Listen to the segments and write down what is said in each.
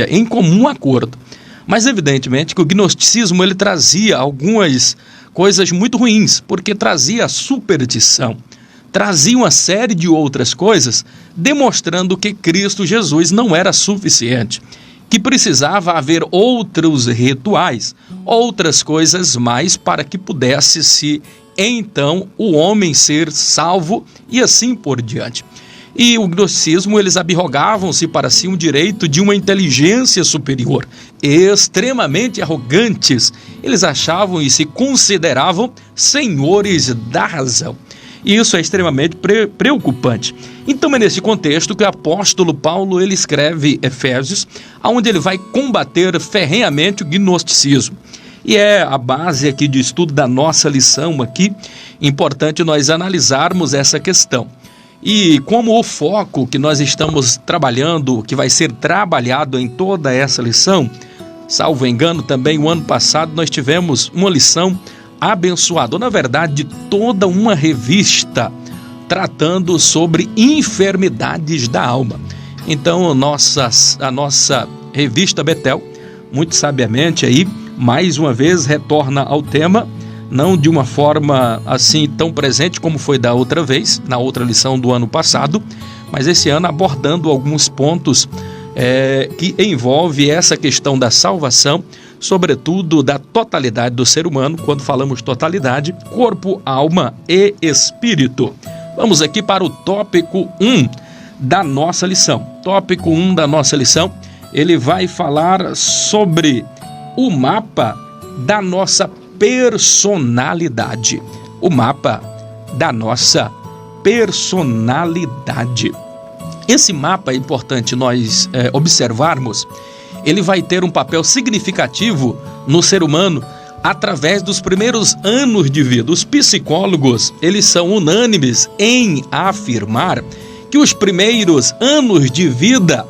em comum acordo. Mas evidentemente que o gnosticismo ele trazia algumas coisas muito ruins, porque trazia a superstição, trazia uma série de outras coisas, demonstrando que Cristo Jesus não era suficiente, que precisava haver outros rituais, outras coisas mais para que pudesse então o homem ser salvo e assim por diante. E o gnosticismo, eles arrogavam-se para si um direito de uma inteligência superior, extremamente arrogantes. Eles achavam e se consideravam senhores da razão. E isso é extremamente preocupante. Então é nesse contexto que o apóstolo Paulo ele escreve Efésios, onde ele vai combater ferrenhamente o gnosticismo. E é a base aqui de estudo da nossa lição aqui, importante nós analisarmos essa questão. E como o foco que nós estamos trabalhando, que vai ser trabalhado em toda essa lição, salvo engano também o ano passado nós tivemos uma lição abençoada, na verdade toda uma revista tratando sobre enfermidades da alma. Então a nossa revista Betel, muito sabiamente aí, mais uma vez retorna ao tema, não de uma forma assim tão presente como foi da outra vez, na outra lição do ano passado, mas esse ano abordando alguns pontos que envolve essa questão da salvação, sobretudo da totalidade do ser humano. Quando falamos totalidade, corpo, alma e espírito. Vamos aqui para o tópico 1 da nossa lição. Tópico 1 da nossa lição, ele vai falar sobre o mapa da nossa personalidade. O mapa da nossa personalidade. Esse mapa é importante nós observarmos. Ele vai ter um papel significativo no ser humano através dos primeiros anos de vida. Os psicólogos, eles são unânimes em afirmar que os primeiros anos de vida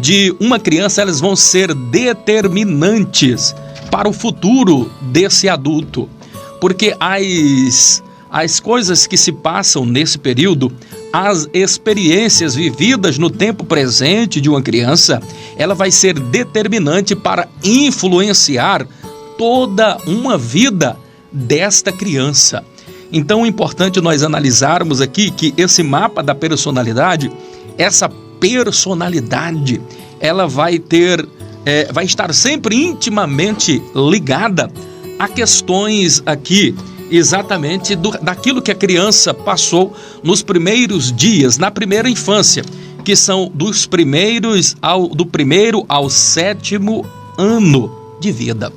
de uma criança, elas vão ser determinantes para o futuro desse adulto, porque as coisas que se passam nesse período, as experiências vividas no tempo presente de uma criança, ela vai ser determinante para influenciar toda uma vida desta criança. Então é importante nós analisarmos aqui que esse mapa da personalidade, essa personalidade, ela vai estar sempre intimamente ligada a questões aqui, exatamente daquilo que a criança passou nos primeiros dias, na primeira infância, que são do primeiro ao 7º ano de vida.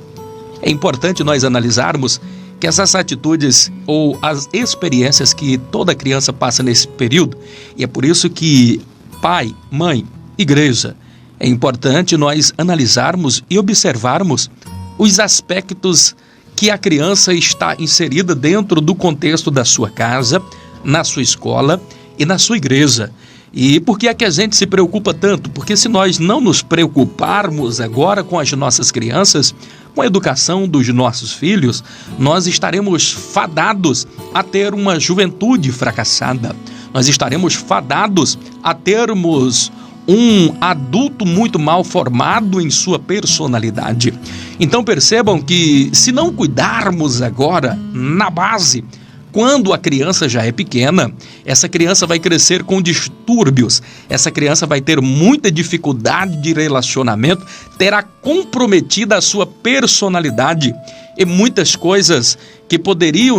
É importante nós analisarmos que essas atitudes ou as experiências que toda criança passa nesse período, e é por isso que pai, mãe, igreja, é importante nós analisarmos e observarmos os aspectos que a criança está inserida dentro do contexto da sua casa, na sua escola e na sua igreja. E por que é que a gente se preocupa tanto? Porque se nós não nos preocuparmos agora com as nossas crianças, com a educação dos nossos filhos, nós estaremos fadados a ter uma juventude fracassada. Nós estaremos fadados a termos um adulto muito mal formado em sua personalidade. Então percebam que se não cuidarmos agora na base, quando a criança já é pequena, essa criança vai crescer com distúrbios, essa criança vai ter muita dificuldade de relacionamento, terá comprometida a sua personalidade e muitas coisas que podem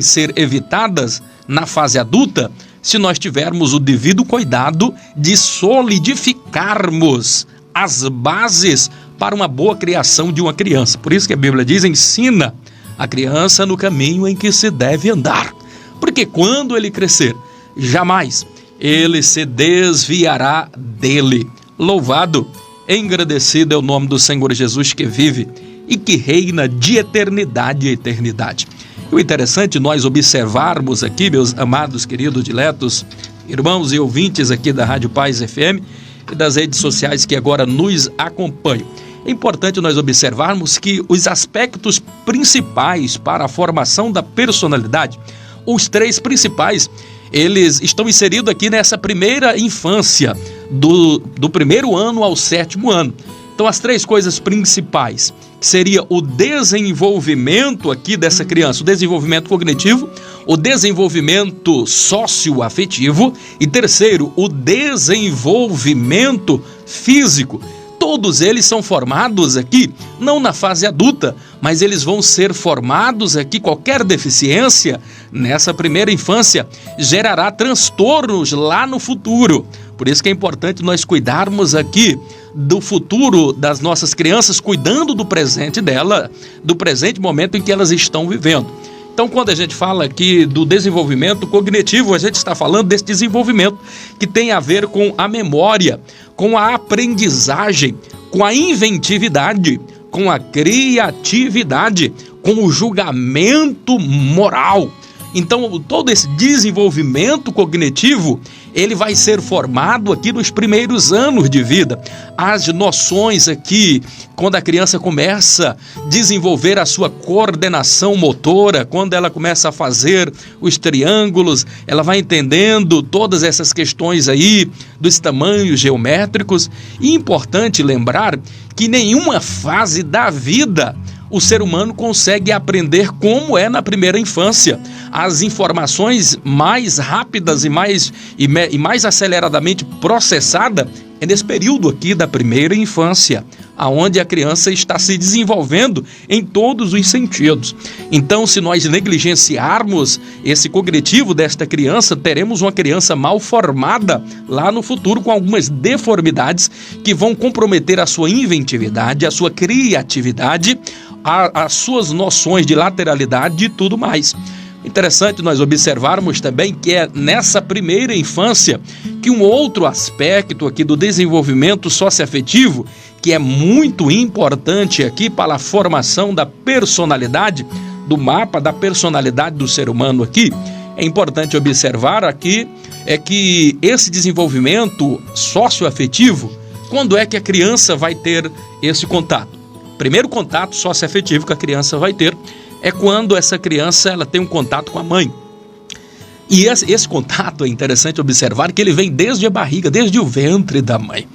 ser evitadas na fase adulta, se nós tivermos o devido cuidado de solidificarmos as bases para uma boa criação de uma criança. Por isso que a Bíblia diz, ensina a criança no caminho em que se deve andar, porque quando ele crescer, jamais ele se desviará dele. Louvado, engrandecido é o nome do Senhor Jesus, que vive e que reina de eternidade a eternidade. E o interessante nós observarmos aqui, meus amados, queridos, diletos, irmãos e ouvintes aqui da Rádio Paz FM e das redes sociais que agora nos acompanham. É importante nós observarmos que os aspectos principais para a formação da personalidade, os 3 principais, eles estão inseridos aqui nessa primeira infância, do primeiro ano ao 7º ano. Então, as 3 coisas principais, que seria o desenvolvimento aqui dessa criança, o desenvolvimento cognitivo, o desenvolvimento socioafetivo e, terceiro, o desenvolvimento físico. Todos eles são formados aqui, não na fase adulta, mas eles vão ser formados aqui. Qualquer deficiência nessa primeira infância gerará transtornos lá no futuro. Por isso que é importante nós cuidarmos aqui do futuro das nossas crianças, cuidando do presente dela, do presente momento em que elas estão vivendo. Então, quando a gente fala aqui do desenvolvimento cognitivo, a gente está falando desse desenvolvimento que tem a ver com a memória, com a aprendizagem, com a inventividade, com a criatividade, com o julgamento moral. Então, todo esse desenvolvimento cognitivo, ele vai ser formado aqui nos primeiros anos de vida. As noções aqui, quando a criança começa a desenvolver a sua coordenação motora, quando ela começa a fazer os triângulos, ela vai entendendo todas essas questões aí dos tamanhos geométricos. E é importante lembrar que nenhuma fase da vida o ser humano consegue aprender como é na primeira infância. As informações mais rápidas e mais aceleradamente processadas é nesse período aqui da primeira infância, aonde a criança está se desenvolvendo em todos os sentidos. Então, se nós negligenciarmos esse cognitivo desta criança, teremos uma criança mal formada lá no futuro, com algumas deformidades que vão comprometer a sua inventividade, a sua criatividade, as suas noções de lateralidade e tudo mais. Interessante nós observarmos também que é nessa primeira infância que um outro aspecto aqui do desenvolvimento socioafetivo, que é muito importante aqui para a formação da personalidade, do mapa da personalidade do ser humano aqui, é importante observar aqui é que esse desenvolvimento socioafetivo, quando é que a criança vai ter esse contato? Primeiro contato socioafetivo que a criança vai ter é quando essa criança ela tem um contato com a mãe. E esse contato é interessante observar que ele vem desde a barriga, desde o ventre da mãe.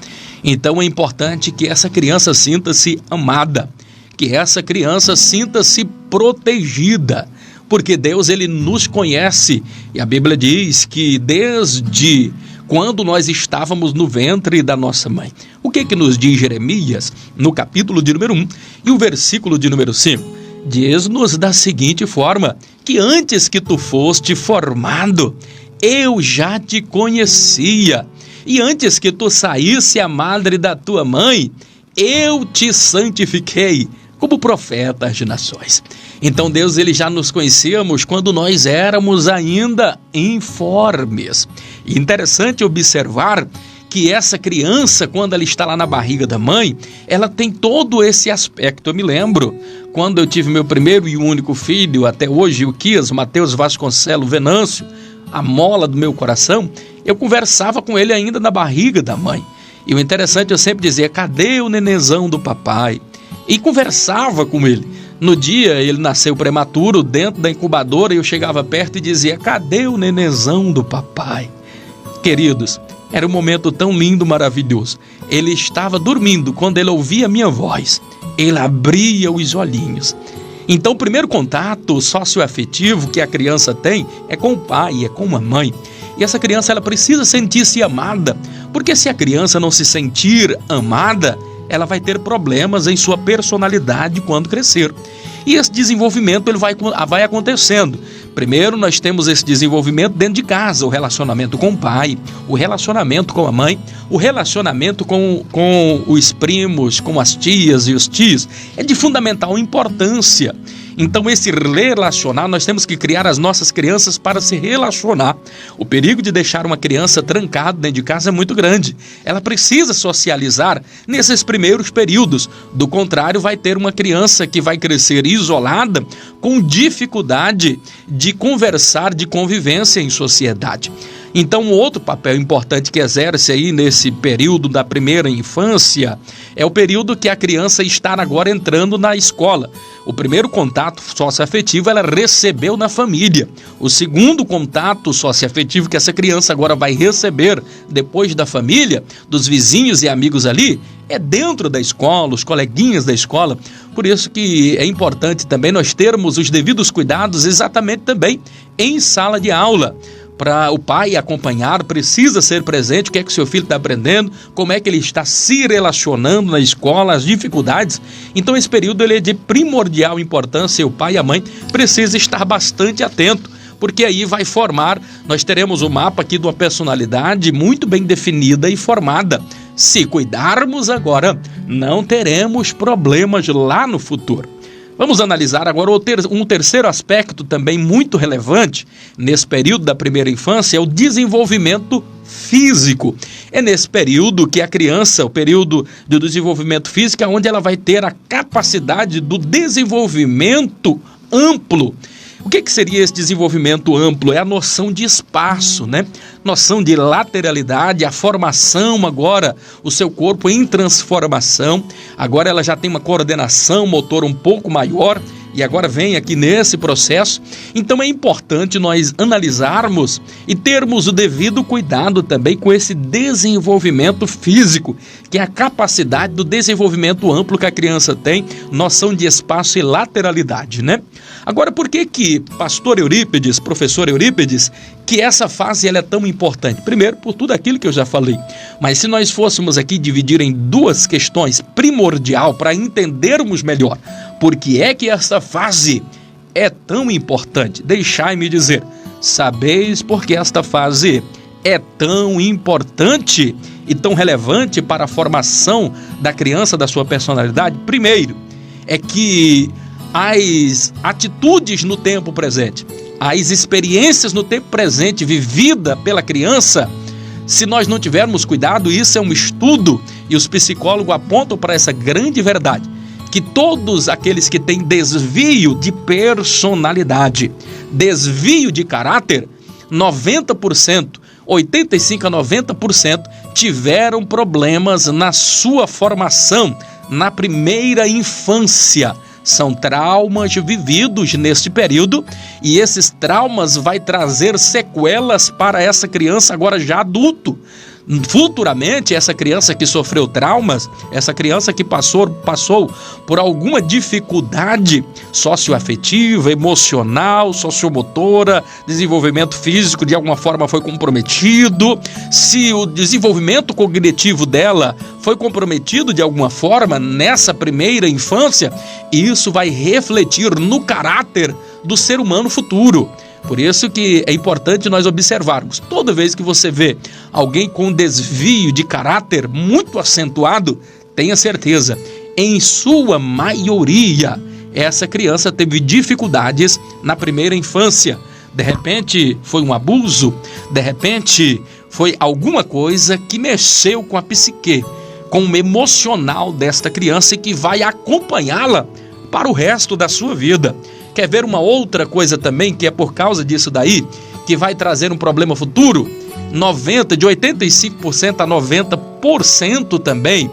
Então é importante que essa criança sinta-se amada, que essa criança sinta-se protegida, porque Deus ele nos conhece e a Bíblia diz que desde quando nós estávamos no ventre da nossa mãe. O que nos diz Jeremias no capítulo de número 1 e o versículo de número 5? Diz-nos da seguinte forma, que antes que tu foste formado, eu já te conhecia, e antes que tu saísse a madre da tua mãe, eu te santifiquei como profeta às nações. Então Deus ele já nos conhecíamos quando nós éramos ainda informes. E interessante observar que essa criança, quando ela está lá na barriga da mãe, ela tem todo esse aspecto. Eu me lembro, quando eu tive meu primeiro e único filho, até hoje, o Quias, Mateus Vasconcelos Venâncio, a mola do meu coração, eu conversava com ele ainda na barriga da mãe. E o interessante, eu sempre dizia, cadê o nenenzão do papai? E conversava com ele. No dia, ele nasceu prematuro, dentro da incubadora, e eu chegava perto e dizia, cadê o nenenzão do papai? Queridos, era um momento tão lindo, maravilhoso. Ele estava dormindo quando ele ouvia a minha voz. Ele abria os olhinhos. Então, o primeiro contato socioafetivo que a criança tem é com o pai, é com a mãe. E essa criança ela precisa sentir-se amada, porque se a criança não se sentir amada, ela vai ter problemas em sua personalidade quando crescer. E esse desenvolvimento ele vai acontecendo. Primeiro nós temos esse desenvolvimento dentro de casa, o relacionamento com o pai, o relacionamento com a mãe, o relacionamento com os primos, com as tias e os tios, é de fundamental importância. Então esse relacionar, nós temos que criar as nossas crianças para se relacionar. O perigo de deixar uma criança trancada dentro de casa é muito grande. Ela precisa socializar nesses primeiros períodos. Do contrário, vai ter uma criança que vai crescer isolada, com dificuldade de conversar, de convivência em sociedade. Então, outro papel importante que exerce aí nesse período da primeira infância é o período que a criança está agora entrando na escola. O primeiro contato socioafetivo ela recebeu na família. O segundo contato socioafetivo que essa criança agora vai receber depois da família, dos vizinhos e amigos ali, é dentro da escola, os coleguinhas da escola. Por isso que é importante também nós termos os devidos cuidados exatamente também em sala de aula. Para o pai acompanhar, precisa ser presente, o que é que o seu filho está aprendendo, como é que ele está se relacionando na escola, as dificuldades. Então esse período ele é de primordial importância e o pai e a mãe precisam estar bastante atento, porque aí vai formar, nós teremos o mapa aqui de uma personalidade muito bem definida e formada. Se cuidarmos agora, não teremos problemas lá no futuro. Vamos analisar agora um terceiro aspecto também muito relevante nesse período da primeira infância, é o desenvolvimento físico. É nesse período que a criança, o período do desenvolvimento físico, é onde ela vai ter a capacidade do desenvolvimento amplo. O que seria esse desenvolvimento amplo? É a noção de espaço, né? Noção de lateralidade, a formação agora, o seu corpo em transformação. Agora ela já tem uma coordenação motor um pouco maior e agora vem aqui nesse processo. Então é importante nós analisarmos e termos o devido cuidado também com esse desenvolvimento físico, que é a capacidade do desenvolvimento amplo que a criança tem, noção de espaço e lateralidade, né? Agora, por que pastor Eurípides, professor Eurípides, que essa fase ela é tão importante? Primeiro, por tudo aquilo que eu já falei. Mas se nós fôssemos aqui dividir em duas questões primordial para entendermos melhor por que é que essa fase é tão importante, deixai-me dizer, sabeis por que esta fase é tão importante e tão relevante para a formação da criança, da sua personalidade? Primeiro, é que as atitudes no tempo presente, as experiências no tempo presente vivida pela criança, se nós não tivermos cuidado, isso é um estudo e os psicólogos apontam para essa grande verdade, que todos aqueles que têm desvio de personalidade, desvio de caráter, 90%, 85% a 90% tiveram problemas na sua formação, na primeira infância. São traumas vividos neste período e esses traumas vai trazer sequelas para essa criança agora já adulto. Futuramente, essa criança que sofreu traumas, essa criança que passou por alguma dificuldade socioafetiva, emocional, sociomotora, desenvolvimento físico de alguma forma foi comprometido, se o desenvolvimento cognitivo dela foi comprometido de alguma forma nessa primeira infância, isso vai refletir no caráter do ser humano futuro. Por isso que é importante nós observarmos. Toda vez que você vê alguém com desvio de caráter muito acentuado, tenha certeza, em sua maioria, essa criança teve dificuldades na primeira infância. De repente foi um abuso, de repente foi alguma coisa que mexeu com a psique, com o emocional desta criança e que vai acompanhá-la para o resto da sua vida. Quer ver uma outra coisa também, que é por causa disso daí, que vai trazer um problema futuro? De 85% a 90% também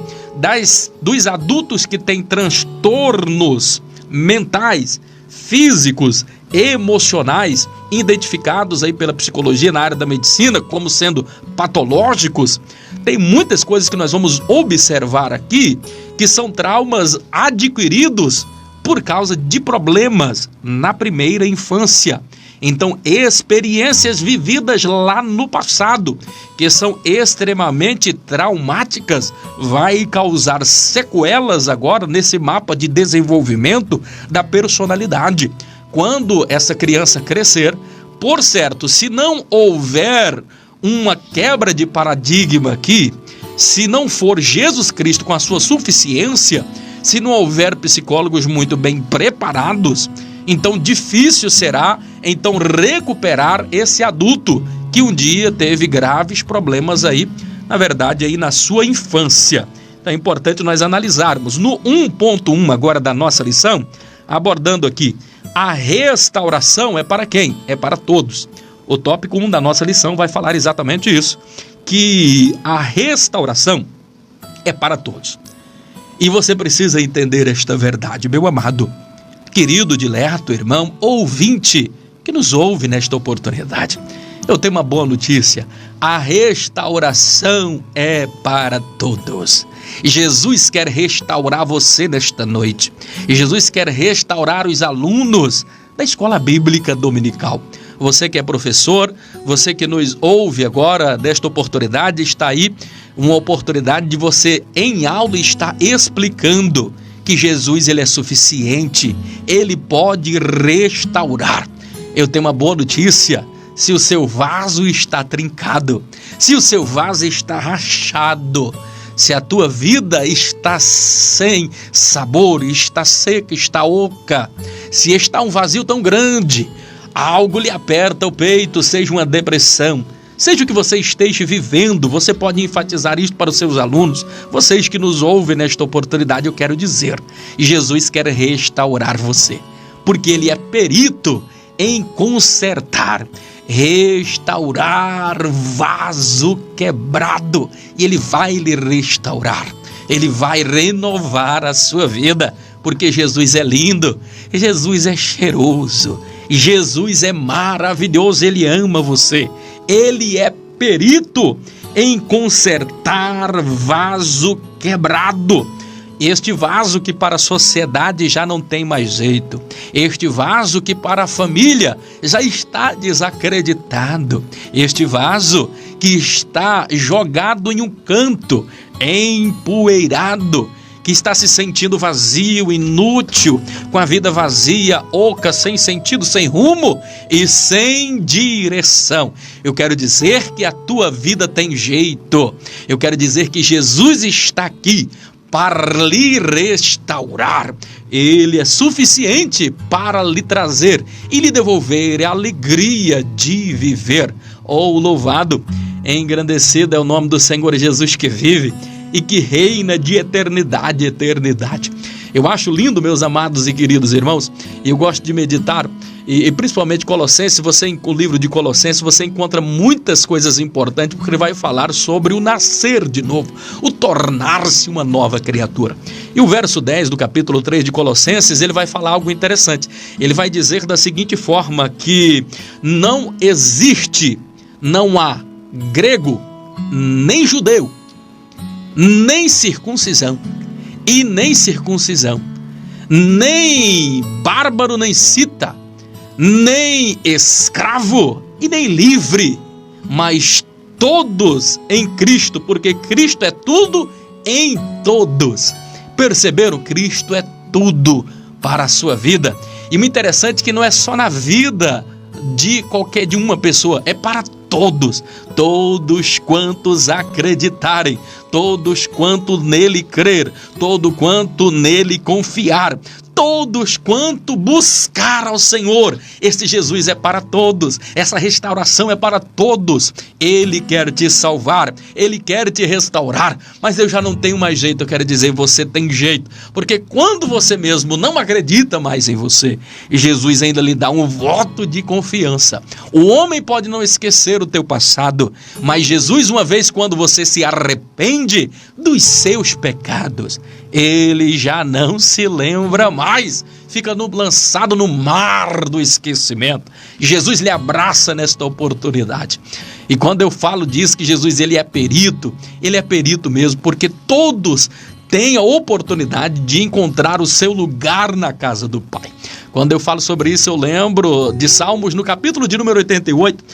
dos adultos que têm transtornos mentais, físicos, emocionais, identificados aí pela psicologia na área da medicina como sendo patológicos, tem muitas coisas que nós vamos observar aqui, que são traumas adquiridos por causa de problemas na primeira infância. Então, experiências vividas lá no passado, que são extremamente traumáticas, vai causar sequelas agora nesse mapa de desenvolvimento da personalidade. Quando essa criança crescer, por certo, se não houver uma quebra de paradigma aqui, se não for Jesus Cristo com a sua suficiência, se não houver psicólogos muito bem preparados, então difícil será então recuperar esse adulto que um dia teve graves problemas aí, na verdade, aí na sua infância. Então é importante nós analisarmos. No 1.1 agora da nossa lição, abordando aqui, a restauração é para quem? É para todos. O tópico 1 da nossa lição vai falar exatamente isso, que a restauração é para todos. E você precisa entender esta verdade, meu amado, querido, dileto, irmão, ouvinte, que nos ouve nesta oportunidade. Eu tenho uma boa notícia: a restauração é para todos. Jesus quer restaurar você nesta noite. E Jesus quer restaurar os alunos da escola bíblica dominical. Você que é professor, você que nos ouve agora desta oportunidade, está aí uma oportunidade de você em aula estar explicando que Jesus ele é suficiente, ele pode restaurar. Eu tenho uma boa notícia: se o seu vaso está trincado, se o seu vaso está rachado, se a tua vida está sem sabor, está seca, está oca, se está um vazio tão grande, algo lhe aperta o peito, seja uma depressão, seja o que você esteja vivendo, você pode enfatizar isso para os seus alunos. Vocês que nos ouvem nesta oportunidade, eu quero dizer, Jesus quer restaurar você, porque ele é perito em consertar, restaurar vaso quebrado, e ele vai lhe restaurar, ele vai renovar a sua vida, porque Jesus é lindo, Jesus é cheiroso, Jesus é maravilhoso, ele ama você, ele é perito em consertar vaso quebrado. Este vaso que para a sociedade já não tem mais jeito. Este vaso que para a família já está desacreditado. Este vaso que está jogado em um canto, empoeirado, que está se sentindo vazio, inútil, com a vida vazia, oca, sem sentido, sem rumo e sem direção. Eu quero dizer que a tua vida tem jeito. Eu quero dizer que Jesus está aqui para lhe restaurar. Ele é suficiente para lhe trazer e lhe devolver a alegria de viver. Oh, louvado, engrandecido é o nome do Senhor Jesus que vive e que reina de eternidade a eternidade. Eu acho lindo, meus amados e queridos irmãos, e eu gosto de meditar, e principalmente Colossenses. O livro de Colossenses, você encontra muitas coisas importantes, porque ele vai falar sobre o nascer de novo, o tornar-se uma nova criatura. E o verso 10 do capítulo 3 de Colossenses, ele vai falar algo interessante. Ele vai dizer da seguinte forma, que não existe, não há grego, nem judeu, nem circuncisão, e nem circuncisão, nem bárbaro, nem cita, nem escravo e nem livre, mas todos em Cristo, porque Cristo é tudo em todos. Perceberam? Cristo é tudo para a sua vida. E o interessante é que não é só na vida de uma pessoa, é para todos quantos acreditarem, todos quanto nele crer, todo quanto nele confiar, todos quanto buscar ao Senhor. Este Jesus é para todos, essa restauração é para todos. Ele quer te salvar, ele quer te restaurar, mas eu já não tenho mais jeito. Eu quero dizer, você tem jeito, porque quando você mesmo não acredita mais em você, Jesus ainda lhe dá um voto de confiança. O homem pode não esquecer o teu passado, mas Jesus, uma vez quando você se arrepende dos seus pecados, ele já não se lembra mais, fica lançado no mar do esquecimento. Jesus lhe abraça nesta oportunidade. E quando eu falo disso, que Jesus ele é perito mesmo, porque todos têm a oportunidade de encontrar o seu lugar na casa do Pai. Quando eu falo sobre isso, eu lembro de Salmos no capítulo de número 84,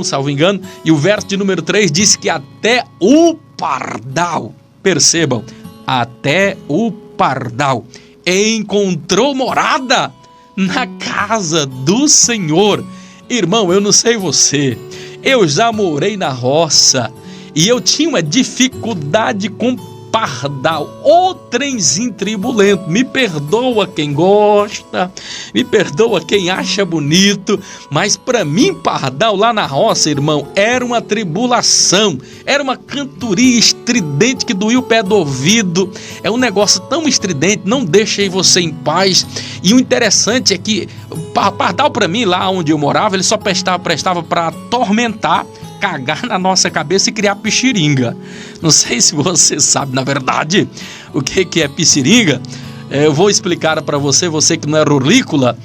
salvo engano, e o verso de número 3 diz que até o pardal, percebam, até o pardal encontrou morada na casa do Senhor. Irmão, eu não sei você, eu já morei na roça e eu tinha uma dificuldade com pardal, ô trenzinho tribulento. Me perdoa quem gosta, me perdoa quem acha bonito, mas para mim pardal lá na roça, irmão, era uma tribulação, era uma cantoria estridente que doía o pé do ouvido, é um negócio tão estridente, não deixa aí você em paz. E o interessante é que pardal para mim, lá onde eu morava, ele só prestava para atormentar, cagar na nossa cabeça e criar pixiringa. Não sei se você sabe, na verdade, o que é pixiringa. Eu vou explicar para você que não é rurícola,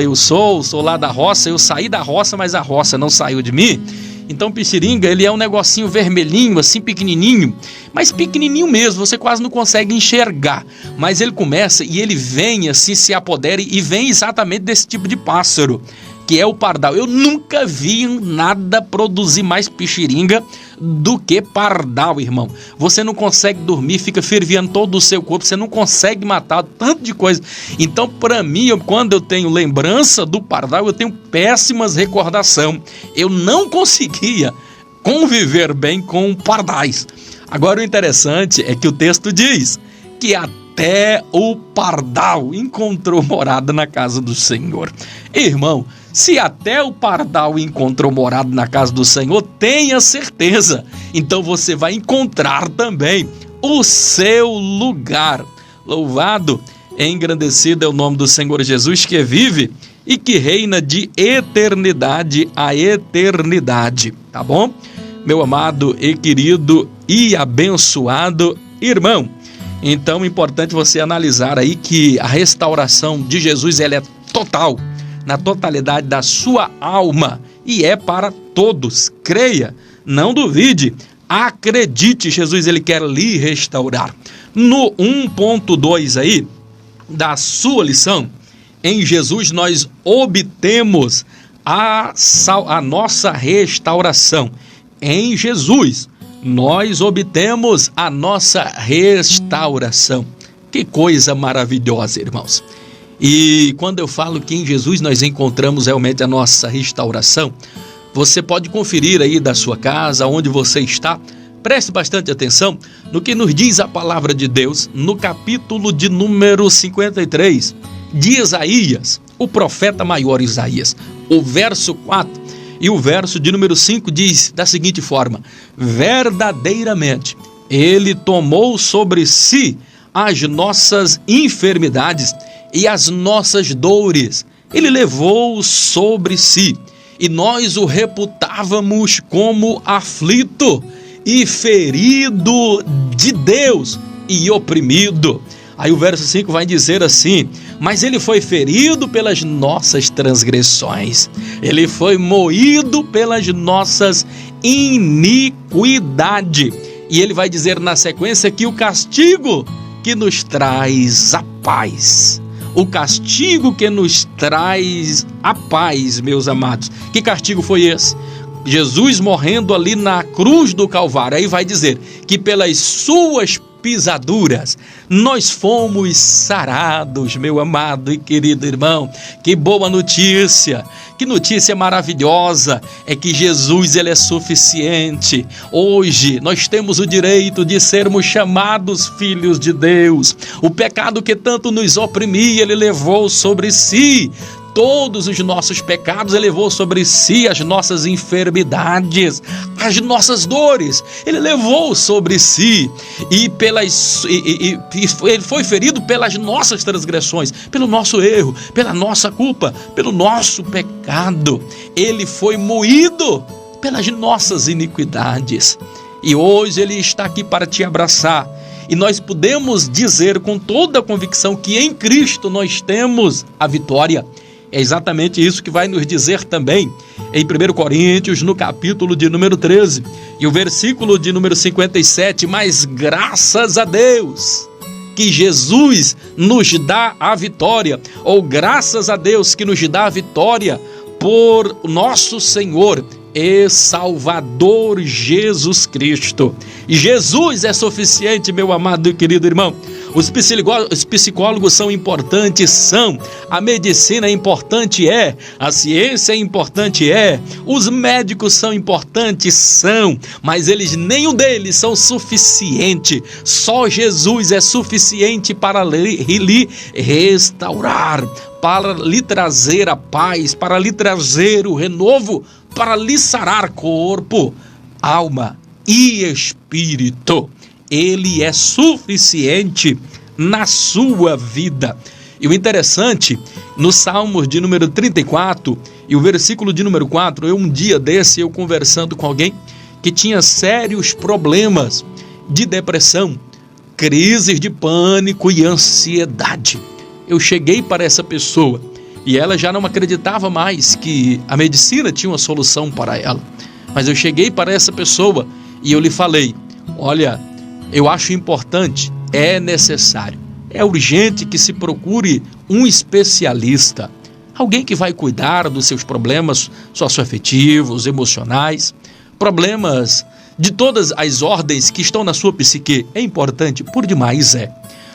eu sou lá da roça, eu saí da roça, mas a roça não saiu de mim. Então pixiringa, ele é um negocinho vermelhinho, assim pequenininho, mas pequenininho mesmo, você quase não consegue enxergar, mas ele começa e ele vem assim, se apodera e vem exatamente desse tipo de pássaro, que é o pardal. Eu nunca vi nada produzir mais pixiringa do que pardal, irmão. Você não consegue dormir, fica fervilhando todo o seu corpo, você não consegue matar, tanto de coisa. Então, para mim, quando eu tenho lembrança do pardal, eu tenho péssimas recordações. Eu não conseguia conviver bem com pardais. Agora, o interessante é que o texto diz que até o pardal encontrou morada na casa do Senhor. Irmão, se até o pardal encontrou morada na casa do Senhor, tenha certeza, então você vai encontrar também o seu lugar. Louvado e engrandecido é o nome do Senhor Jesus, que vive e que reina de eternidade a eternidade, tá bom? Meu amado e querido e abençoado irmão, então é importante você analisar aí que a restauração de Jesus, ela é total, na totalidade da sua alma, e é para todos. Creia, não duvide, acredite, Jesus ele quer lhe restaurar. No 1.2 aí da sua lição, em Jesus nós obtemos a nossa restauração. Em Jesus nós obtemos a nossa restauração. Que coisa maravilhosa, irmãos. E quando eu falo que em Jesus nós encontramos realmente a nossa restauração, você pode conferir aí da sua casa, onde você está, preste bastante atenção no que nos diz a palavra de Deus, no capítulo de número 53, de Isaías, o profeta maior Isaías, o verso 4 e o verso de número 5 diz da seguinte forma: verdadeiramente ele tomou sobre si as nossas enfermidades e as nossas dores, ele levou sobre si, e nós o reputávamos como aflito e ferido de Deus e oprimido. Aí o verso 5 vai dizer assim: mas ele foi ferido pelas nossas transgressões, ele foi moído pelas nossas iniquidades. E ele vai dizer na sequência que o castigo que nos traz a paz, o castigo que nos traz a paz, meus amados. Que castigo foi esse? Jesus morrendo ali na cruz do Calvário. Aí vai dizer que pelas suas pisaduras nós fomos sarados, meu amado e querido irmão. Que boa notícia, que notícia maravilhosa, é que Jesus ele é suficiente. Hoje nós temos o direito de sermos chamados filhos de Deus. O pecado que tanto nos oprimia, ele levou sobre si. Todos os nossos pecados, ele levou sobre si as nossas enfermidades, as nossas dores, ele levou sobre si, e ele foi ferido pelas nossas transgressões, pelo nosso erro, pela nossa culpa, pelo nosso pecado. Ele foi moído pelas nossas iniquidades, e hoje ele está aqui para te abraçar. E nós podemos dizer com toda a convicção que em Cristo nós temos a vitória. É exatamente isso que vai nos dizer também em 1 Coríntios, no capítulo de número 13, e o versículo de número 57, mas graças a Deus que Jesus nos dá a vitória, ou graças a Deus que nos dá a vitória por nosso Senhor e Salvador Jesus Cristo. Jesus é suficiente, meu amado e querido irmão. Os psicólogos são importantes, são. A medicina é importante, é. A ciência é importante, é. Os médicos são importantes, são. Mas nenhum deles são suficiente. Só Jesus é suficiente para lhe restaurar, para lhe trazer a paz, para lhe trazer o renovo, para lhe sarar corpo, alma e espírito. Ele é suficiente na sua vida. E o interessante, no Salmos de número 34 e o versículo de número 4, um dia desse, eu conversando com alguém que tinha sérios problemas de depressão, crises de pânico e ansiedade. Eu cheguei para essa pessoa e ela já não acreditava mais que a medicina tinha uma solução para ela. Mas eu cheguei para essa pessoa e eu lhe falei: olha, eu acho importante, é necessário, é urgente que se procure um especialista, alguém que vai cuidar dos seus problemas socioafetivos, emocionais, problemas de todas as ordens que estão na sua psique. É importante, por demais é.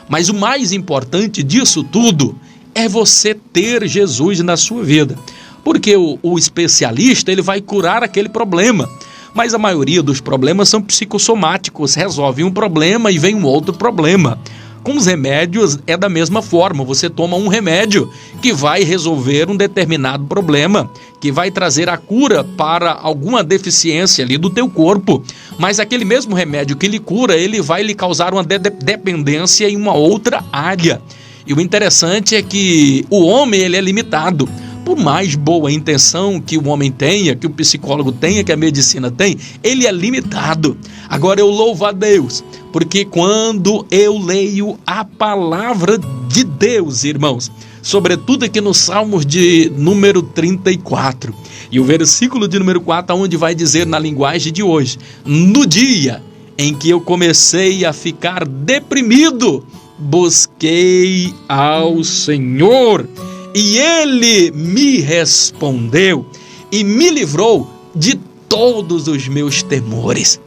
Mas o mais importante disso tudo é você ter Jesus na sua vida. Porque o especialista, ele vai curar aquele problema. Mas a maioria dos problemas são psicossomáticos, resolve um problema e vem um outro problema. Com os remédios é da mesma forma, você toma um remédio que vai resolver um determinado problema, que vai trazer a cura para alguma deficiência ali do teu corpo, mas aquele mesmo remédio que lhe cura, ele vai lhe causar uma dependência em uma outra área. E o interessante é que o homem, ele é limitado. Por mais boa intenção que o homem tenha, que o psicólogo tenha, que a medicina tem, ele é limitado. Agora eu louvo a Deus, porque quando eu leio a palavra de Deus, irmãos, sobretudo aqui no Salmos de número 34, e o versículo de número 4, onde vai dizer na linguagem de hoje: no dia em que eu comecei a ficar deprimido, busquei ao Senhor, e Ele me respondeu e me livrou de todos os meus temores.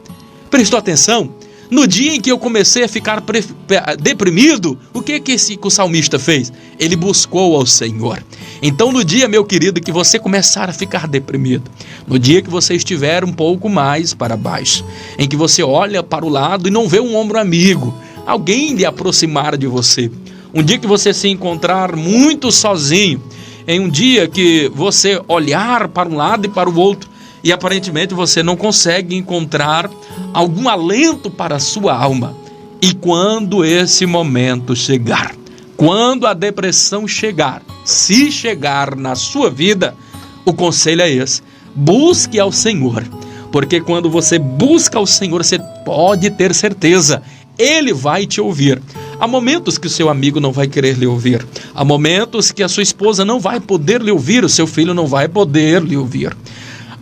Prestou atenção? No dia em que eu comecei a ficar deprimido, o que o salmista fez? Ele buscou ao Senhor. Então, no dia, meu querido, que você começar a ficar deprimido, no dia que você estiver um pouco mais para baixo, em que você olha para o lado e não vê um ombro amigo, alguém lhe aproximar de você, um dia que você se encontrar muito sozinho, em um dia que você olhar para um lado e para o outro e aparentemente você não consegue encontrar algum alento para a sua alma. E quando esse momento chegar, quando a depressão chegar, se chegar na sua vida, o conselho é esse: busque ao Senhor, porque quando você busca ao Senhor, você pode ter certeza, Ele vai te ouvir. Há momentos que o seu amigo não vai querer lhe ouvir. Há momentos que a sua esposa não vai poder lhe ouvir, o seu filho não vai poder lhe ouvir.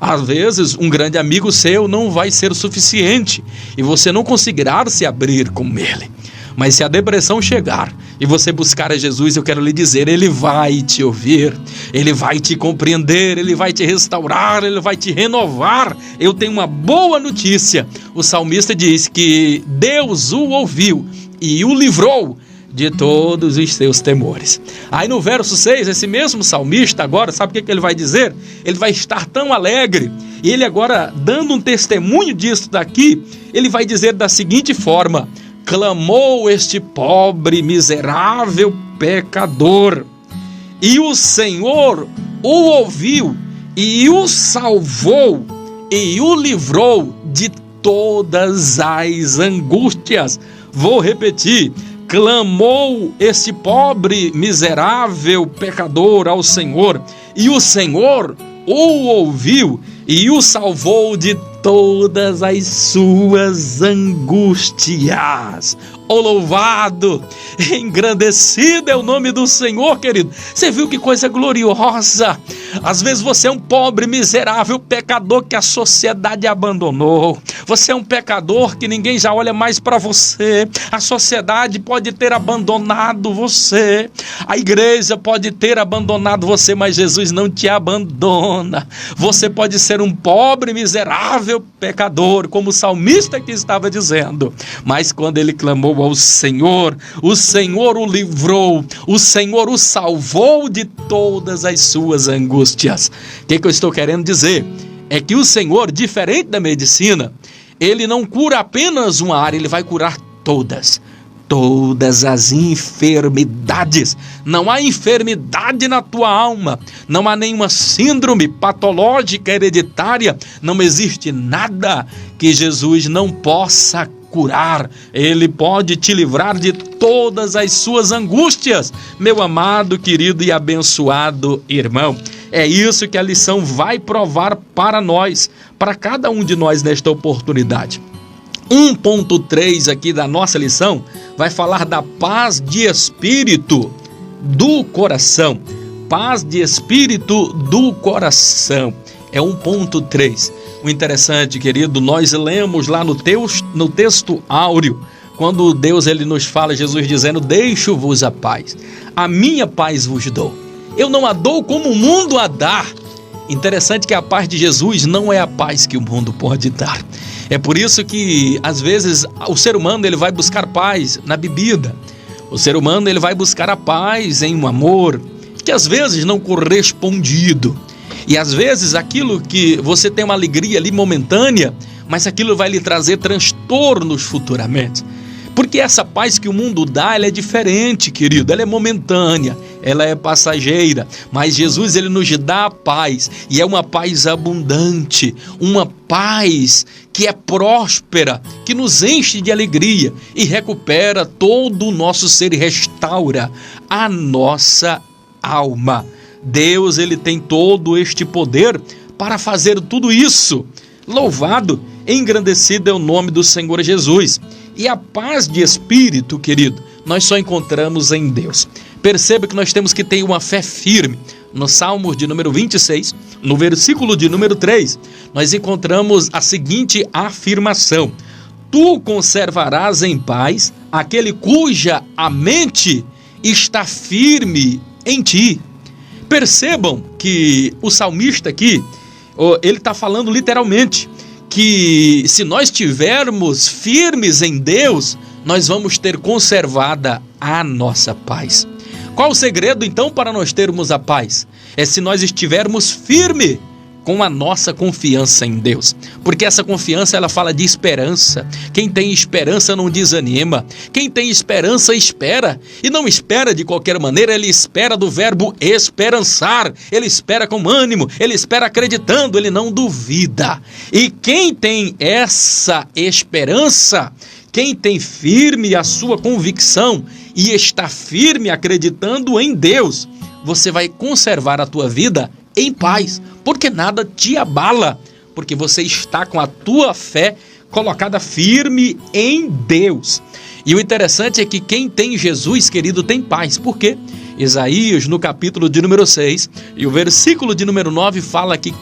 Às vezes, um grande amigo seu não vai ser o suficiente e você não conseguirá se abrir com ele. Mas se a depressão chegar e você buscar a Jesus, eu quero lhe dizer, Ele vai te ouvir, Ele vai te compreender, Ele vai te restaurar, Ele vai te renovar. Eu tenho uma boa notícia. O salmista diz que Deus o ouviu e o livrou de todos os seus temores. Aí no verso 6, esse mesmo salmista agora, sabe o que ele vai dizer? Ele vai estar tão alegre, e ele agora, dando um testemunho disso daqui, ele vai dizer da seguinte forma: clamou este pobre, miserável pecador, e o Senhor o ouviu, e o salvou, e o livrou de todas as angústias. Vou repetir: clamou esse pobre, miserável pecador ao Senhor, e o Senhor o ouviu e o salvou de todas as suas angústias. Oh, louvado, engrandecido é o nome do Senhor, querido. Você viu que coisa gloriosa? Às vezes você é um pobre, miserável pecador que a sociedade abandonou. Você é um pecador que ninguém já olha mais para você. A sociedade pode ter abandonado você. A igreja pode ter abandonado você, mas Jesus não te abandona. Você pode ser um pobre, miserável pecador, como o salmista que estava dizendo. Mas quando ele clamou ao Senhor, o Senhor o livrou, o Senhor o salvou de todas as suas angústias. O que eu estou querendo dizer? É que o Senhor, diferente da medicina, ele não cura apenas uma área, ele vai curar todas as enfermidades. Não há enfermidade na tua alma, não há nenhuma síndrome patológica hereditária, não existe nada que Jesus não possa curar. Ele pode te livrar de todas as suas angústias, meu amado, querido e abençoado irmão. É isso que a lição vai provar para nós, para cada um de nós nesta oportunidade. 1.3 aqui da nossa lição vai falar da paz de espírito do coração. Paz de espírito do coração. É 1.3. O interessante, querido, nós lemos lá no texto áureo, quando Deus ele nos fala, Jesus dizendo: deixo-vos a paz, a minha paz vos dou. Eu não a dou como o mundo a dá. Interessante que a paz de Jesus não é a paz que o mundo pode dar. É por isso que, às vezes, o ser humano ele vai buscar paz na bebida. O ser humano ele vai buscar a paz em um amor que, às vezes, não correspondido. E, às vezes, aquilo que você tem uma alegria ali momentânea, mas aquilo vai lhe trazer transtornos futuramente. Porque essa paz que o mundo dá, ela é diferente, querido, ela é momentânea, ela é passageira, mas Jesus ele nos dá a paz, e é uma paz abundante, uma paz que é próspera, que nos enche de alegria e recupera todo o nosso ser e restaura a nossa alma. Deus ele tem todo este poder para fazer tudo isso. Louvado, engrandecido é o nome do Senhor Jesus. E a paz de espírito, querido, nós só encontramos em Deus. Perceba que nós temos que ter uma fé firme. No Salmo de número 26, no versículo de número 3, nós encontramos a seguinte afirmação: tu conservarás em paz aquele cuja a mente está firme em ti. Percebam que o salmista aqui, ele está falando literalmente que se nós estivermos firmes em Deus, nós vamos ter conservada a nossa paz. Qual o segredo então para nós termos a paz? É se nós estivermos firmes com a nossa confiança em Deus, porque essa confiança ela fala de esperança. Quem tem esperança não desanima, quem tem esperança espera, e não espera de qualquer maneira, ele espera do verbo esperançar, ele espera com ânimo, ele espera acreditando, ele não duvida. E quem tem essa esperança, quem tem firme a sua convicção e está firme acreditando em Deus, você vai conservar a tua vida em paz, porque nada te abala, porque você está com a tua fé colocada firme em Deus. E o interessante é que quem tem Jesus, querido, tem paz. Por quê? Isaías, no capítulo de número 6, e o versículo de número 9 fala que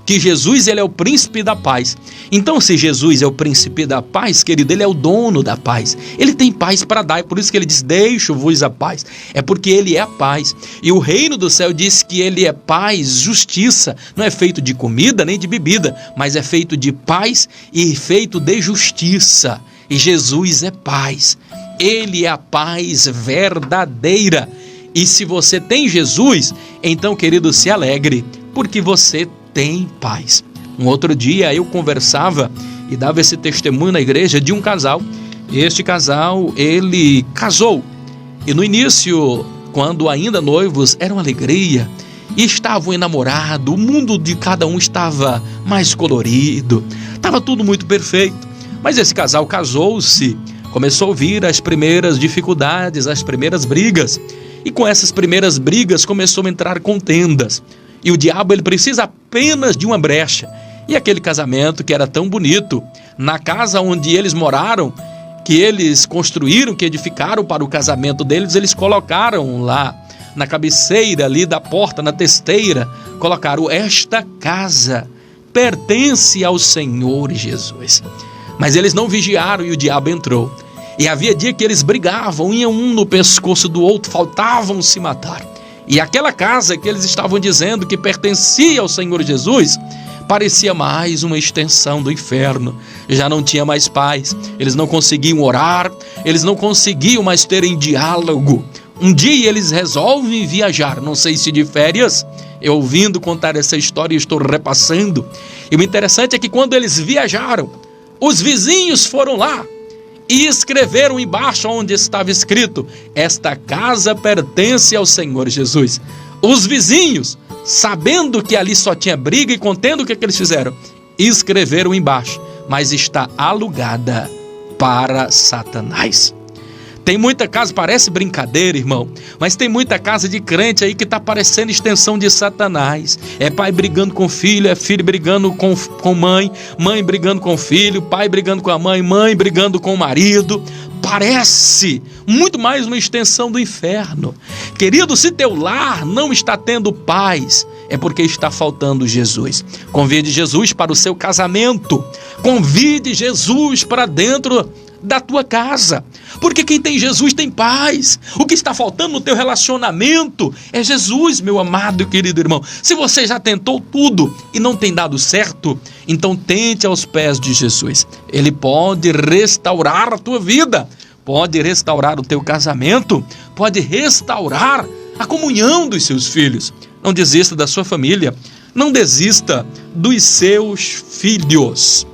que Jesus ele é o príncipe da paz. Então, se Jesus é o príncipe da paz, querido, ele é o dono da paz. Ele tem paz para dar, é por isso que ele diz: deixo-vos a paz. É porque ele é a paz. E o reino do céu diz que ele é paz, justiça. Não é feito de comida nem de bebida, mas é feito de paz e feito de justiça. E Jesus é paz. Ele é a paz verdadeira. E se você tem Jesus, então, querido, se alegre, porque você tem paz. Um outro dia eu conversava e dava esse testemunho na igreja de um casal. Este casal, ele casou. E no início, quando ainda noivos, era uma alegria. E estavam enamorados, o mundo de cada um estava mais colorido. Estava tudo muito perfeito. Mas esse casal casou-se, começou a ouvir as primeiras dificuldades, as primeiras brigas. E com essas primeiras brigas começou a entrar contendas. E o diabo ele precisa apenas de uma brecha. E aquele casamento que era tão bonito, na casa onde eles moraram, que eles construíram, que edificaram para o casamento deles, eles colocaram lá na cabeceira ali da porta, na testeira, colocaram: esta casa pertence ao Senhor Jesus. Mas eles não vigiaram e o diabo entrou. E havia dia que eles brigavam, iam um no pescoço do outro, faltavam se matar. E aquela casa que eles estavam dizendo que pertencia ao Senhor Jesus, parecia mais uma extensão do inferno. Já não tinha mais paz, eles não conseguiam orar, eles não conseguiam mais terem diálogo. Um dia eles resolvem viajar, não sei se de férias. Eu ouvindo contar essa história estou repassando. E o interessante é que quando eles viajaram, os vizinhos foram lá e escreveram embaixo onde estava escrito: esta casa pertence ao Senhor Jesus. Os vizinhos, sabendo que ali só tinha briga e contendo o que eles fizeram, escreveram embaixo: mas está alugada para Satanás. Tem muita casa, parece brincadeira, irmão, mas tem muita casa de crente aí que está parecendo extensão de Satanás. É pai brigando com filho, é filho brigando com mãe, mãe brigando com filho, pai brigando com a mãe, mãe brigando com o marido. Parece muito mais uma extensão do inferno. Querido, se teu lar não está tendo paz, é porque está faltando Jesus. Convide Jesus para o seu casamento. Convide Jesus para dentro da tua casa, porque quem tem Jesus tem paz. O que está faltando no teu relacionamento é Jesus, meu amado e querido irmão. Se você já tentou tudo e não tem dado certo, então tente aos pés de Jesus. Ele pode restaurar a tua vida, pode restaurar o teu casamento, pode restaurar a comunhão dos seus filhos. Não desista da sua família, não desista dos seus filhos.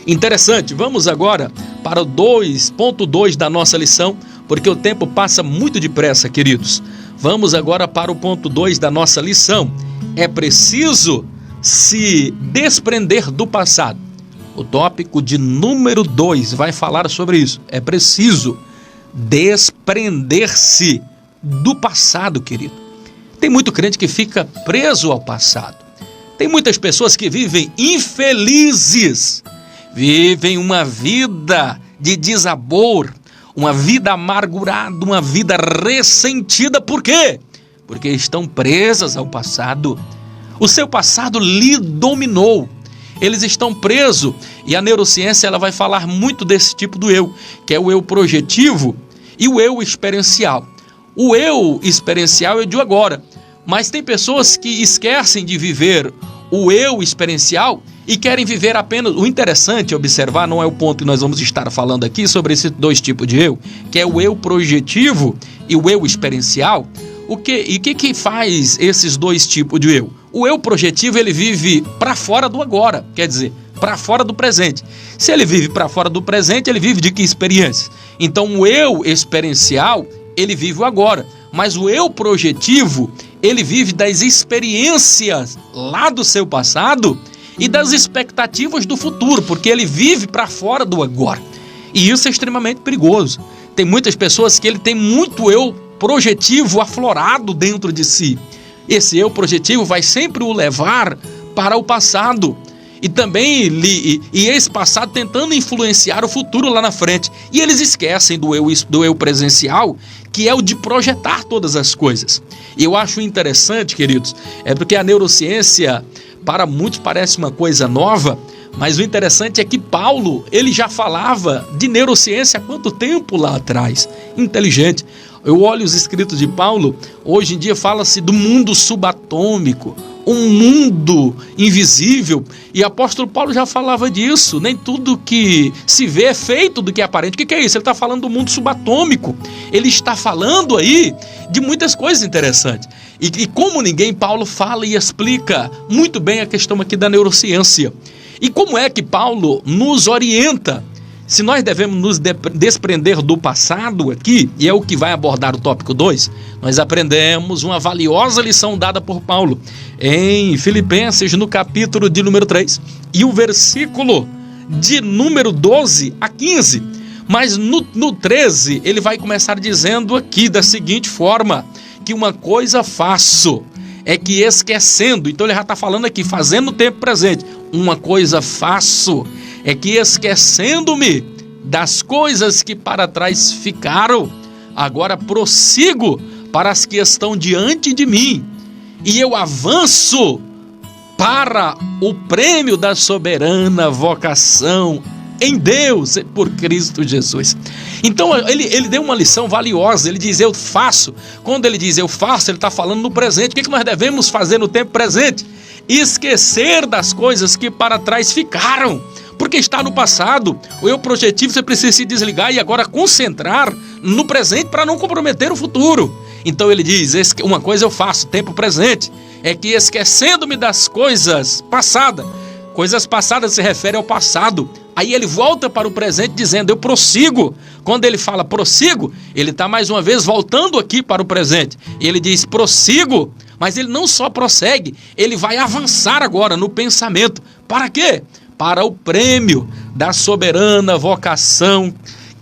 Interessante, vamos agora para o 2.2 da nossa lição, porque o tempo passa muito depressa, queridos. Vamos agora para o ponto 2 da nossa lição. É preciso se desprender do passado. O tópico de número 2 vai falar sobre isso. É preciso desprender-se do passado, querido. Tem muito crente que fica preso ao passado. Tem muitas pessoas que vivem infelizes. Vivem uma vida de desabor, uma vida amargurada, uma vida ressentida. Por quê? Porque estão presas ao passado. O seu passado lhe dominou. Eles estão presos. E a neurociência ela vai falar muito desse tipo do eu, que é o eu projetivo e o eu experiencial. O eu experiencial é de agora, mas tem pessoas que esquecem de viver o eu experiencial e querem viver apenas... O interessante é observar, não é o ponto que nós vamos estar falando aqui sobre esses dois tipos de eu, que é o eu projetivo e o eu experiencial. O que faz esses dois tipos de eu? O eu projetivo, ele vive para fora do agora, quer dizer, para fora do presente. Se ele vive para fora do presente, ele vive de que experiência? Então o eu experiencial, ele vive o agora, mas o eu projetivo, ele vive das experiências lá do seu passado e das expectativas do futuro, porque ele vive para fora do agora. E isso é extremamente perigoso. Tem muitas pessoas que ele tem muito eu projetivo aflorado dentro de si. Esse eu projetivo vai sempre o levar para o passado e também esse passado tentando influenciar o futuro lá na frente. E eles esquecem do eu presencial, que é o de projetar todas as coisas. E eu acho interessante, queridos, é porque a neurociência para muitos parece uma coisa nova, mas o interessante é que Paulo, ele já falava de neurociência há quanto tempo lá atrás? Inteligente. Eu olho os escritos de Paulo, hoje em dia fala-se do mundo subatômico, um mundo invisível, e o apóstolo Paulo já falava disso. Nem tudo que se vê é feito do que é aparente. O que é isso? Ele está falando do mundo subatômico. Ele está falando aí de muitas coisas interessantes. E como ninguém, Paulo fala e explica muito bem a questão aqui da neurociência. E como é que Paulo nos orienta? Se nós devemos nos desprender do passado aqui, e é o que vai abordar o tópico 2, nós aprendemos uma valiosa lição dada por Paulo em Filipenses, no capítulo de número 3, e o versículo de número 12 a 15. Mas no 13, ele vai começar dizendo aqui da seguinte forma, que uma coisa faço, é que esquecendo, então ele já está falando aqui, fazendo o tempo presente, uma coisa faço, é que esquecendo-me das coisas que para trás ficaram, agora prossigo para as que estão diante de mim, e eu avanço para o prêmio da soberana vocação em Deus, por Cristo Jesus. Então ele deu uma lição valiosa. Ele diz: eu faço. Quando ele diz eu faço, ele está falando no presente. O que nós devemos fazer no tempo presente? Esquecer das coisas que para trás ficaram, porque está no passado. O eu projetivo, você precisa se desligar e agora concentrar no presente para não comprometer o futuro. Então ele diz: uma coisa eu faço, tempo presente, é que esquecendo-me das coisas passadas se refere ao passado. Aí ele volta para o presente dizendo: eu prossigo. Quando ele fala prossigo, ele está mais uma vez voltando aqui para o presente. Ele diz prossigo, mas ele não só prossegue, ele vai avançar agora no pensamento. Para quê? Para o prêmio da soberana vocação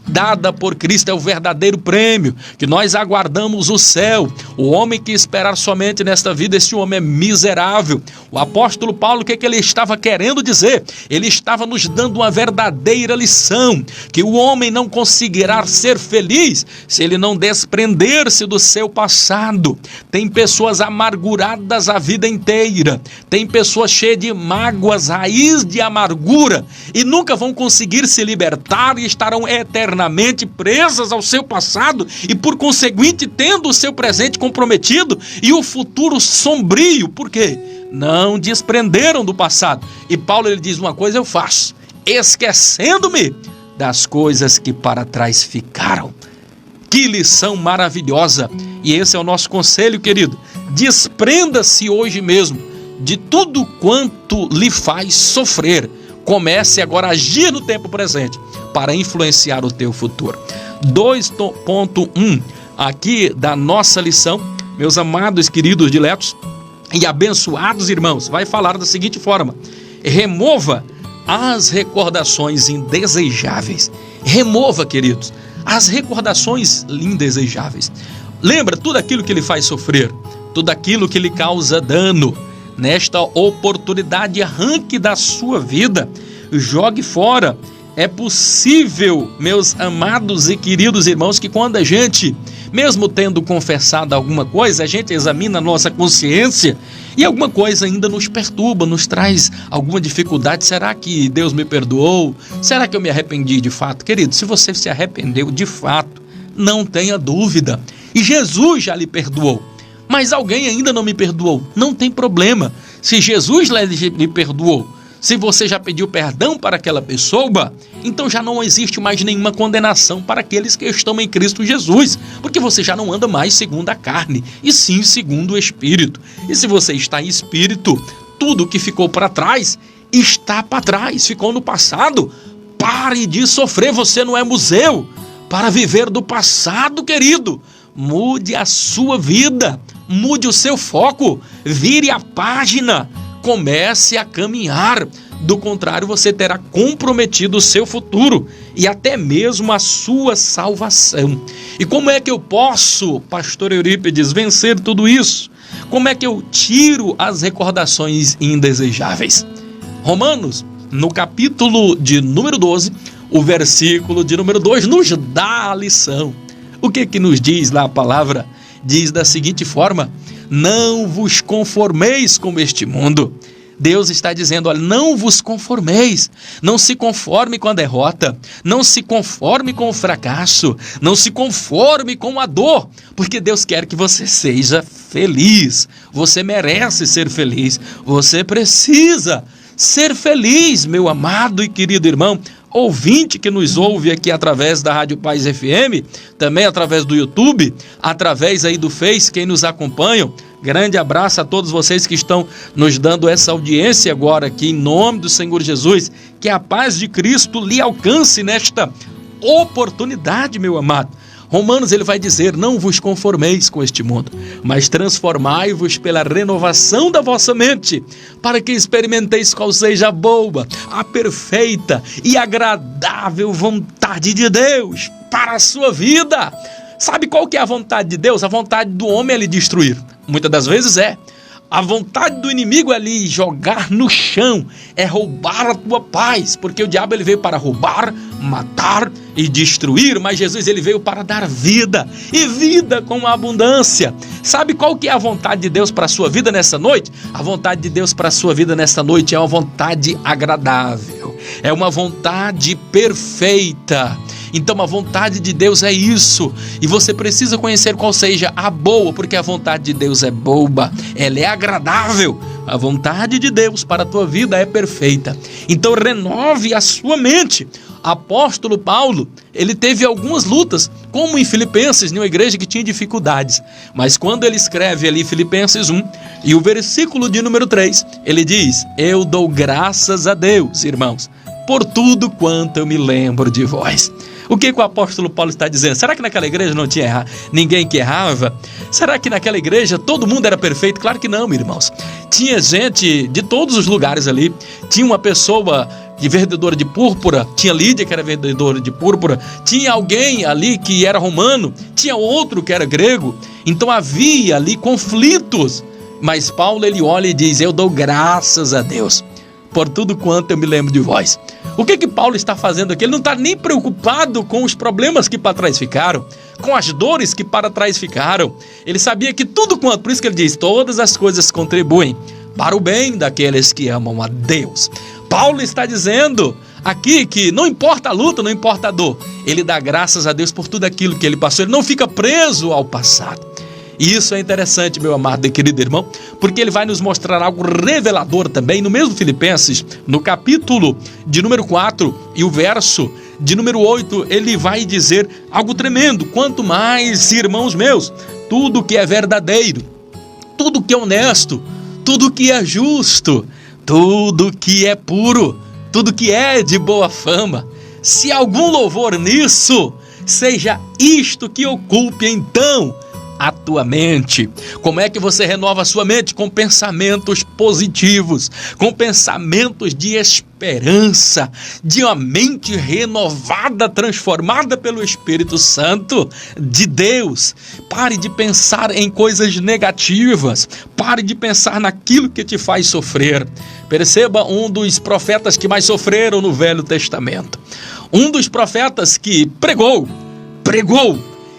dada por Cristo. É o verdadeiro prêmio, que nós aguardamos o céu. O homem que esperar somente nesta vida, esse homem é miserável. O apóstolo Paulo, o que ele estava querendo dizer? Ele estava nos dando uma verdadeira lição, que o homem não conseguirá ser feliz se ele não desprender-se do seu passado. Tem pessoas amarguradas a vida inteira, tem pessoas cheias de mágoas, raiz de amargura, e nunca vão conseguir se libertar e estarão eternamente presas ao seu passado e, por conseguinte, tendo o seu presente comprometido e o futuro sombrio. Por quê? Não desprenderam do passado. E Paulo, ele diz: uma coisa eu faço, esquecendo-me das coisas que para trás ficaram. Que lição maravilhosa! E esse é o nosso conselho, querido. Desprenda-se hoje mesmo de tudo quanto lhe faz sofrer. Comece agora a agir no tempo presente para influenciar o teu futuro. 2.1 aqui da nossa lição, meus amados, queridos, diletos e abençoados irmãos, vai falar da seguinte forma: remova as recordações indesejáveis. Remova, queridos, as recordações indesejáveis. Lembra tudo aquilo que lhe faz sofrer, tudo aquilo que lhe causa dano. Nesta oportunidade, arranque da sua vida, jogue fora. É possível, meus amados e queridos irmãos, que quando a gente, mesmo tendo confessado alguma coisa, a gente examina a nossa consciência e alguma coisa ainda nos perturba, nos traz alguma dificuldade. Será que Deus me perdoou? Será que eu me arrependi de fato? Querido, se você se arrependeu de fato, não tenha dúvida, e Jesus já lhe perdoou. Mas alguém ainda não me perdoou. Não tem problema. Se Jesus lhe perdoou, se você já pediu perdão para aquela pessoa, então já não existe mais nenhuma condenação para aqueles que estão em Cristo Jesus, porque você já não anda mais segundo a carne, e sim segundo o Espírito. E se você está em Espírito, tudo que ficou para trás está para trás, ficou no passado. Pare de sofrer, você não é museu para viver do passado, querido. Mude a sua vida, mude o seu foco, vire a página, comece a caminhar. Do contrário, você terá comprometido o seu futuro e até mesmo a sua salvação. E como é que eu posso, pastor Eurípides, vencer tudo isso? Como é que eu tiro as recordações indesejáveis? Romanos, no capítulo de número 12, o versículo de número 2 nos dá a lição. O que nos diz lá a palavra? Diz da seguinte forma: não vos conformeis com este mundo. Deus está dizendo: olha, não vos conformeis, não se conforme com a derrota, não se conforme com o fracasso, não se conforme com a dor, porque Deus quer que você seja feliz. Você merece ser feliz, você precisa ser feliz, meu amado e querido irmão, ouvinte que nos ouve aqui através da Rádio Paz FM, também através do YouTube, através aí do Face, quem nos acompanha. Grande abraço a todos vocês que estão nos dando essa audiência agora aqui, em nome do Senhor Jesus. Que a paz de Cristo lhe alcance nesta oportunidade, meu amado. Romanos, ele vai dizer: não vos conformeis com este mundo, mas transformai-vos pela renovação da vossa mente, para que experimenteis qual seja a boa, a perfeita e agradável vontade de Deus para a sua vida. Sabe qual que é a vontade de Deus? A vontade do homem é lhe destruir. Muitas das vezes é. A vontade do inimigo é lhe jogar no chão, é roubar a tua paz, porque o diabo ele veio para roubar, matar e destruir, mas Jesus ele veio para dar vida, e vida com abundância. Sabe qual que é a vontade de Deus para a sua vida nessa noite? A vontade de Deus para a sua vida nessa noite é uma vontade agradável, é uma vontade perfeita. Então a vontade de Deus é isso, e você precisa conhecer qual seja a boa, porque a vontade de Deus é boa, ela é agradável. A vontade de Deus para a tua vida é perfeita. Então renove a sua mente. Apóstolo Paulo, ele teve algumas lutas, como em Filipenses, em uma igreja que tinha dificuldades. Mas quando ele escreve ali Filipenses 1, e o versículo de número 3, ele diz: eu dou graças a Deus, irmãos, por tudo quanto eu me lembro de vós. O que o apóstolo Paulo está dizendo? Será que naquela igreja não tinha ninguém que errava? Será que naquela igreja todo mundo era perfeito? Claro que não, irmãos. Tinha gente de todos os lugares ali. Tinha uma pessoa de vendedora de púrpura, tinha Lídia que era vendedora de púrpura, tinha alguém ali que era romano, tinha outro que era grego. Então havia ali conflitos. Mas Paulo ele olha e diz: eu dou graças a Deus por tudo quanto eu me lembro de vós. O que Paulo está fazendo aqui? Ele não está nem preocupado com os problemas que para trás ficaram, com as dores que para trás ficaram. Ele sabia que tudo quanto, por isso que ele diz: todas as coisas contribuem para o bem daqueles que amam a Deus. Paulo está dizendo aqui que não importa a luta, não importa a dor, ele dá graças a Deus por tudo aquilo que ele passou, ele não fica preso ao passado. E isso é interessante, meu amado e querido irmão, porque ele vai nos mostrar algo revelador também no mesmo Filipenses, no capítulo de número 4 e o verso de número 8, ele vai dizer algo tremendo: quanto mais, irmãos meus, tudo que é verdadeiro, tudo que é honesto, tudo que é justo, tudo que é puro, tudo que é de boa fama, se algum louvor nisso, seja isto que ocupe então a tua mente. Como é que você renova a sua mente? Com pensamentos positivos, com pensamentos de esperança, de uma mente renovada, transformada pelo Espírito Santo de Deus. Pare de pensar em coisas negativas, pare de pensar naquilo que te faz sofrer. Perceba um dos profetas que mais sofreram no Velho Testamento, um dos profetas que pregou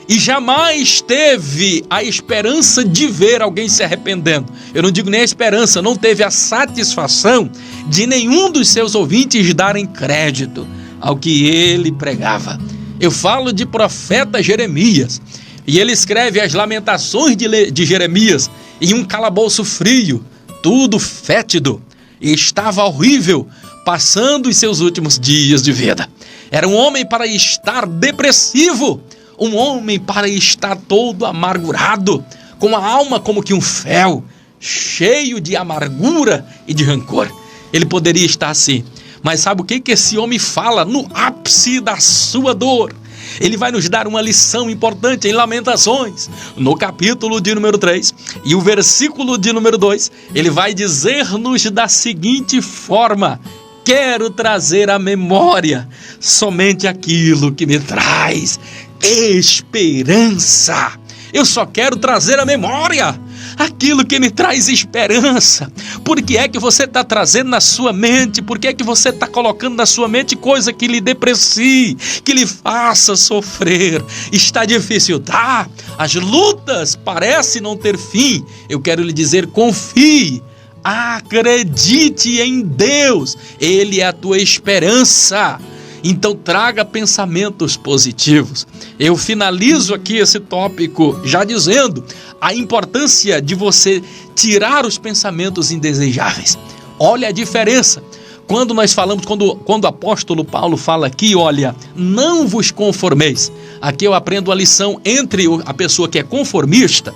e jamais teve a esperança de ver alguém se arrependendo. Eu não digo nem a esperança, não teve a satisfação de nenhum dos seus ouvintes darem crédito ao que ele pregava. Eu falo de profeta Jeremias, e ele escreve as lamentações de Jeremias em um calabouço frio, tudo fétido, e estava horrível, passando os seus últimos dias de vida. Era um homem para estar depressivo, um homem para estar todo amargurado, com a alma como que um fel, cheio de amargura e de rancor. Ele poderia estar assim, mas sabe o que esse homem fala no ápice da sua dor? Ele vai nos dar uma lição importante em Lamentações, no capítulo de número 3 e o versículo de número 2, ele vai dizer-nos da seguinte forma: quero trazer à memória somente aquilo que me traz esperança. Eu só quero trazer à memória aquilo que me traz esperança. Por que é que você está trazendo na sua mente? Por que é que você está colocando na sua mente coisa que lhe deprecie, que lhe faça sofrer? Está difícil, tá? As lutas parecem não ter fim. Eu quero lhe dizer, confie. Acredite em Deus, Ele é a tua esperança. Então traga pensamentos positivos. Eu finalizo aqui esse tópico já dizendo a importância de você tirar os pensamentos indesejáveis. Olha a diferença. Quando nós falamos, quando o apóstolo Paulo fala aqui, olha, não vos conformeis. Aqui eu aprendo a lição entre a pessoa que é conformista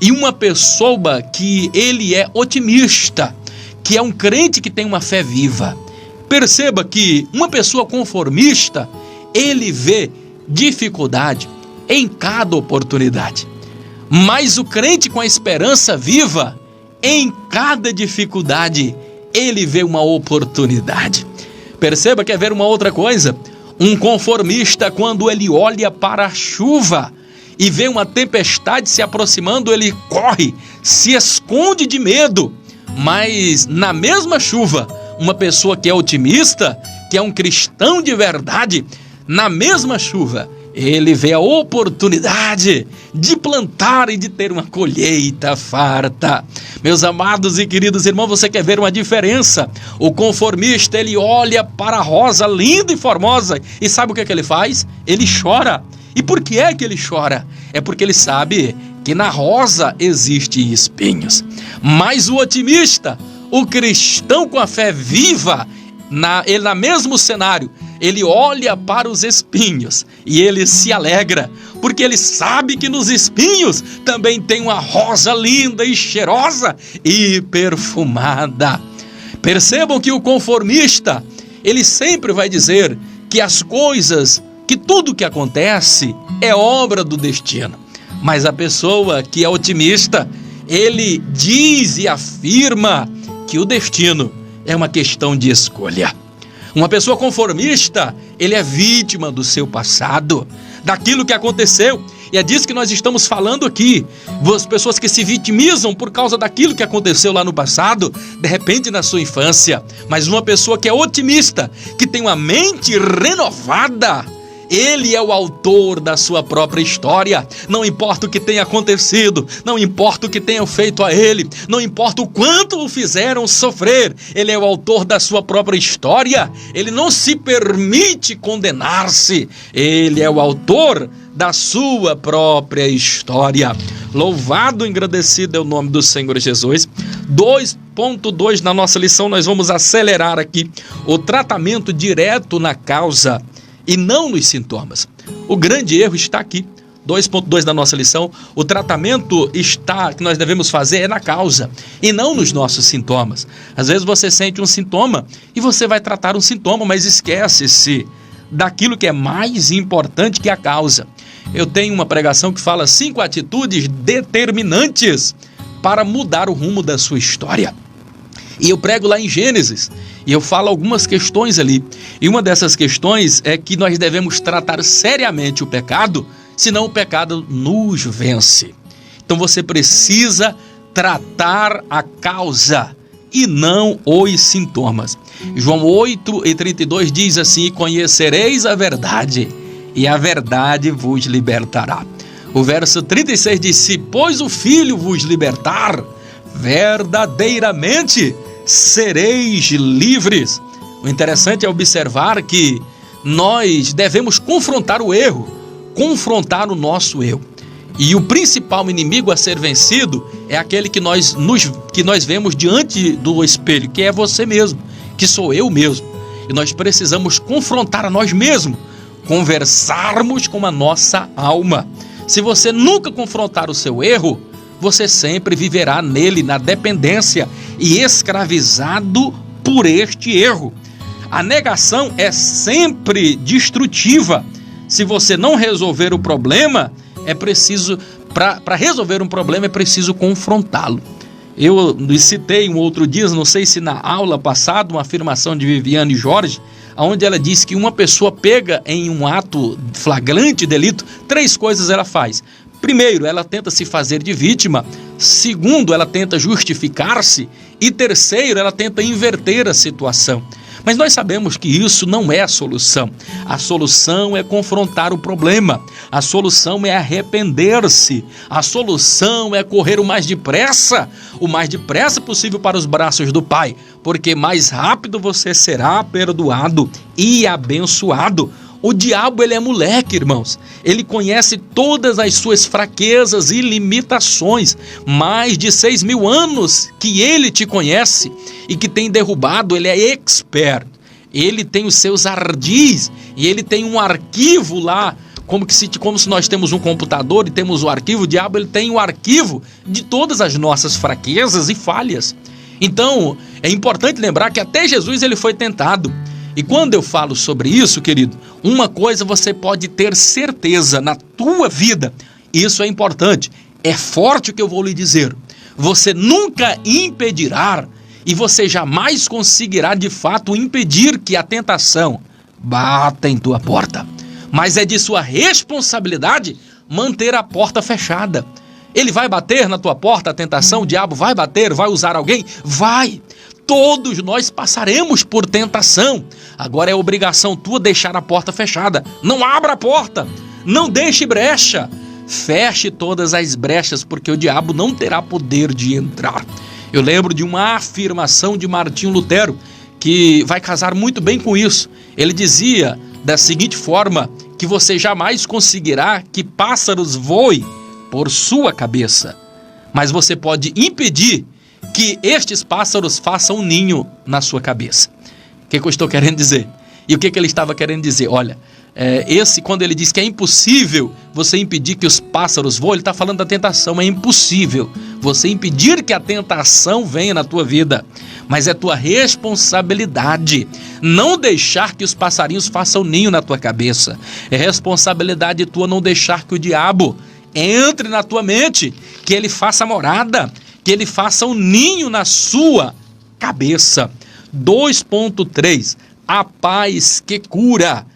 e uma pessoa que ele é otimista, que é um crente que tem uma fé viva. Perceba que uma pessoa conformista, ele vê dificuldade em cada oportunidade. Mas o crente com a esperança viva, em cada dificuldade, ele vê uma oportunidade. Perceba, quer ver uma outra coisa? Um conformista, quando ele olha para a chuva, e vê uma tempestade se aproximando, ele corre, se esconde de medo. Mas na mesma chuva, uma pessoa que é otimista, que é um cristão de verdade, na mesma chuva, ele vê a oportunidade de plantar e de ter uma colheita farta. Meus amados e queridos irmãos, você quer ver uma diferença? O conformista, ele olha para a rosa linda e formosa e sabe o que ele faz? Ele chora. E por que é que ele chora? É porque ele sabe que na rosa existem espinhos. Mas o otimista, o cristão com a fé viva, ele no mesmo cenário, ele olha para os espinhos e ele se alegra, porque ele sabe que nos espinhos também tem uma rosa linda e cheirosa e perfumada. Percebam que o conformista, ele sempre vai dizer que as coisas, que tudo que acontece é obra do destino. Mas a pessoa que é otimista, ele diz e afirma que o destino é uma questão de escolha. Uma pessoa conformista, ele é vítima do seu passado, daquilo que aconteceu. E é disso que nós estamos falando aqui. As pessoas que se vitimizam por causa daquilo que aconteceu lá no passado, de repente na sua infância. Mas uma pessoa que é otimista, que tem uma mente renovada, ele é o autor da sua própria história. Não importa o que tenha acontecido, não importa o que tenham feito a ele, não importa o quanto o fizeram sofrer, ele é o autor da sua própria história. Ele não se permite condenar-se, ele é o autor da sua própria história. Louvado e engrandecido é o nome do Senhor Jesus. 2.2 na nossa lição, nós vamos acelerar aqui o tratamento direto na causa e não nos sintomas. O grande erro está aqui. 2.2 da nossa lição, o tratamento que nós devemos fazer é na causa e não nos nossos sintomas. Às vezes você sente um sintoma e você vai tratar um sintoma, mas esquece-se daquilo que é mais importante que a causa. Eu tenho uma pregação que fala 5 atitudes determinantes para mudar o rumo da sua história. E eu prego lá em Gênesis, e eu falo algumas questões ali. E uma dessas questões é que nós devemos tratar seriamente o pecado, senão o pecado nos vence. Então você precisa tratar a causa e não os sintomas. João 8:32 diz assim: conhecereis a verdade, e a verdade vos libertará. O verso 36 diz: se pois o Filho vos libertar, verdadeiramente sereis livres. O interessante é observar que nós devemos confrontar o erro, confrontar o nosso erro. E o principal inimigo a ser vencido é aquele que nós vemos diante do espelho, que é você mesmo, que sou eu mesmo. E nós precisamos confrontar a nós mesmos, conversarmos com a nossa alma. Se você nunca confrontar o seu erro, você sempre viverá nele, na dependência e escravizado por este erro. A negação é sempre destrutiva. Se você não resolver o problema, para resolver um problema é preciso confrontá-lo. Eu citei um outro dia, não sei se na aula passada, uma afirmação de Viviane Jorge, onde ela diz que uma pessoa pega em um ato flagrante delito, 3 coisas ela faz. Primeiro, ela tenta se fazer de vítima. Segundo, ela tenta justificar-se. E terceiro, ela tenta inverter a situação. Mas nós sabemos que isso não é a solução. A solução é confrontar o problema. A solução é arrepender-se. A solução é correr o mais depressa possível para os braços do Pai, porque mais rápido você será perdoado e abençoado. O diabo, ele é moleque, irmãos. Ele conhece todas as suas fraquezas e limitações. Mais de 6.000 anos que ele te conhece e que tem derrubado, ele é expert. Ele tem os seus ardis e ele tem um arquivo lá, como se nós temos um computador e temos o arquivo. O diabo, ele tem o arquivo de todas as nossas fraquezas e falhas. Então, é importante lembrar que até Jesus ele foi tentado. E quando eu falo sobre isso, querido, uma coisa você pode ter certeza na tua vida, isso é importante, é forte o que eu vou lhe dizer. Você nunca impedirá e você jamais conseguirá de fato impedir que a tentação bata em tua porta. Mas é de sua responsabilidade manter a porta fechada. Ele vai bater na tua porta, a tentação, o diabo vai bater, vai usar alguém? Vai! Todos nós passaremos por tentação. Agora é obrigação tua deixar a porta fechada. Não abra a porta, não deixe brecha. Feche todas as brechas, porque o diabo não terá poder de entrar. Eu lembro de uma afirmação de Martinho Lutero, que vai casar muito bem com isso. Ele dizia da seguinte forma, que você jamais conseguirá que pássaros voem por sua cabeça, mas você pode impedir que estes pássaros façam um ninho na sua cabeça. O que eu estou querendo dizer? E o que ele estava querendo dizer? Olha, quando ele diz que é impossível você impedir que os pássaros voem, ele está falando da tentação. É impossível você impedir que a tentação venha na tua vida, mas é tua responsabilidade não deixar que os passarinhos façam ninho na tua cabeça. É responsabilidade tua não deixar que o diabo entre na tua mente, que ele faça morada, que ele faça um ninho na sua cabeça. 2.3. A paz que cura.